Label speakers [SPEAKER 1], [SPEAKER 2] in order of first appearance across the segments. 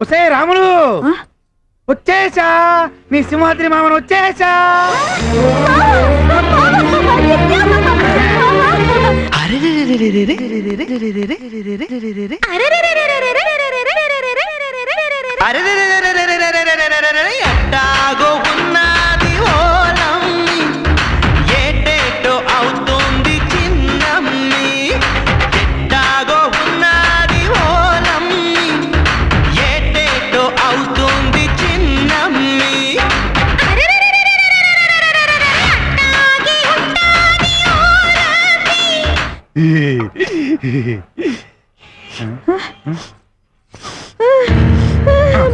[SPEAKER 1] ఒసే రాములు వచ్చేసా, నీ సింహాద్రి మామను వచ్చేసా.
[SPEAKER 2] ఎట్టాగో ఉన్నది ఓలమ్మి, ఏటేటో అవుతుంది చిన్నమ్మి. ఎట్టాగో ఉన్నది ఓలమ్మి, ఏటేటో అవుతుంది చిన్నమ్మి.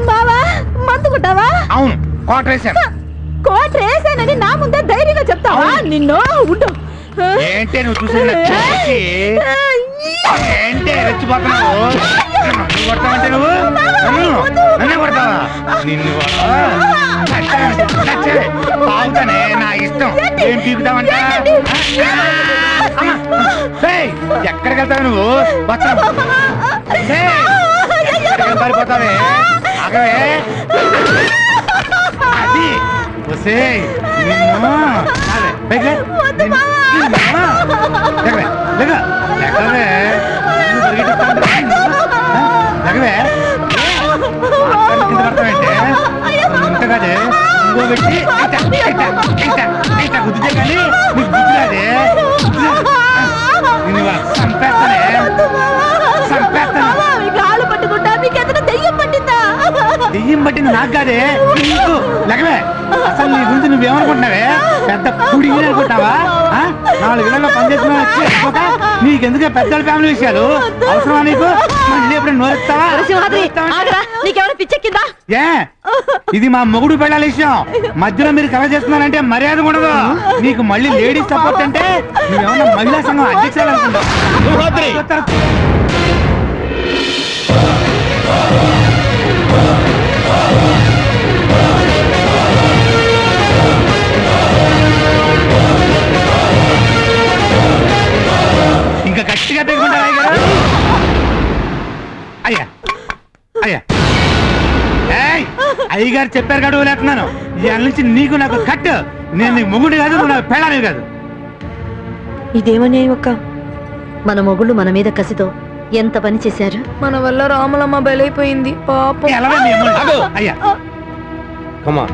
[SPEAKER 3] బావా మందుకుంటావా?
[SPEAKER 1] అవును, కోటరేశాను.
[SPEAKER 3] కోట్రేసానని నా ముందే ధైర్యంగా చెప్తావా? నిన్ను ఉండు.
[SPEAKER 1] ఏంటే నువ్వు చూసిన ఏంటే రెచ్చిపోతున్నావు? నన్ను కొడతావంటే నువ్వు నన్నే కొడతావా? నిన్ను తాగుతానే, నా ఇష్టం. ఏం పీకుతావంట? ఎక్కడికి వెళ్తావు నువ్వు? పారిపోతావే, ఆగవే. అది వసే నిన్ను ఇంతగాదే ఇంకో పెట్టి గుద్దితే కానీ నీకు బుద్ధి కాదే. నిన్ను చంపేస్తానే, చంపేస్తాను. దెయ్యం పట్టింది నాకు కాదే, నీకు. లెగవే, అసలు నీ గురించి నువ్వేమనుకుంటున్నావే? పెద్ద పుడి అనుకుంటావా? 4 ఇళ్లలో పనిచేస్తున్నా నీకెందుకే పెద్దల ఫ్యామిలీ విషయాలు అవసరమా నీకు? మళ్ళీ ఎప్పుడు నోరెత్తావా?
[SPEAKER 3] పిచ్చెక్కిందా?
[SPEAKER 1] ఏ ఇది మా మొగుడు పెళ్ళాల విషయం, మధ్యలో మీరు కలగ చేస్తున్నారంటే మర్యాద ఉండదు. నీకు మళ్ళీ లేడీస్ సపోర్ట్ అంటే నువ్వేమన్నా మహిళా సంఘం అధ్యక్షులు అనుకుంటావు. ఇంకా గట్టిగా పెట్టుకుంటారా అయ్యా? అయ్యా అయ్యగారు చెప్పారు కాదు, వదిలేస్తున్నాను. ఇవాళ నుంచి నీకు నాకు కట్. నేను నీకు మొగుడు కాదు, నువ్వు నాకు పెళ్ళాలి కాదు.
[SPEAKER 3] ఇదేమనే ఒక్క మన మొగుళ్ళు మన మీద కసితో ఎంత పని చేశారు. మన వల్ల రాములమ్మ బలైపోయింది పాపం.
[SPEAKER 1] అయ్యా
[SPEAKER 4] Come on.